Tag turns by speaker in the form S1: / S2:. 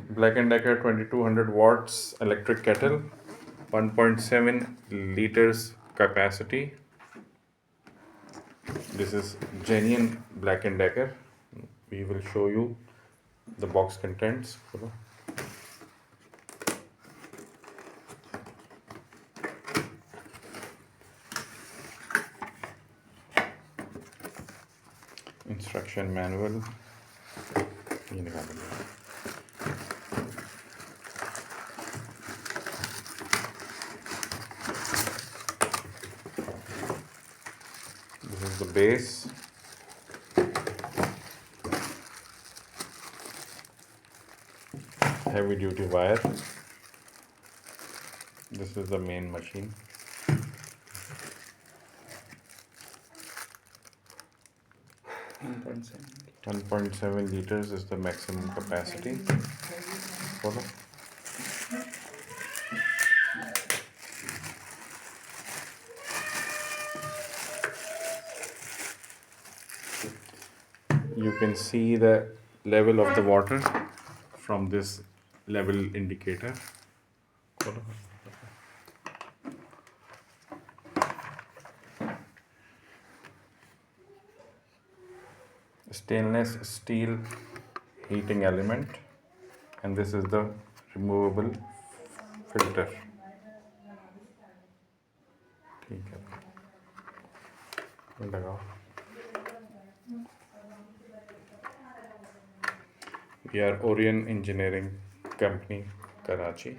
S1: Black&Decker 2200 watts electric kettle, 1.7 liters capacity. This is genuine Black&Decker. We will show you the box contents. Instruction manual. ये निकाल देंगे. This is the base. Heavy duty wire. This is the main machine. One point seven liters is the maximum capacity. Follow. You can see the level of the water from this level indicator. Stainless steel heating element, and this is the removable filter. ठीक है, लगाओ. We are Orion Engineering Company, Karachi.